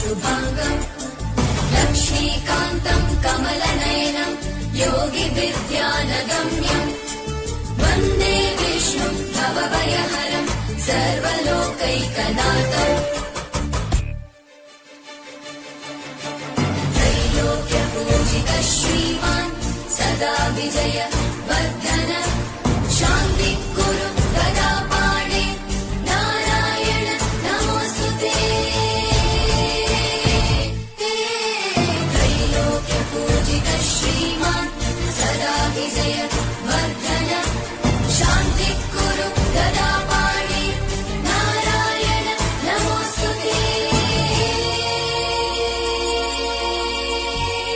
शुभाङ्गम् लक्ष्मीकान्तम् कमलनयनम् योगिविद्यानगम्यम् वन्दे विष्णुम् भवभयहरम् सर्वलोकैकनाथम् त्रैलोक्यपूजितः श्रीमान् सदा विजय वर्धन शान्ति कुरु गदा पाणे नारायण नमोऽस्तुते त्रैलोक्यपूजितः श्रीमान् सदा विजय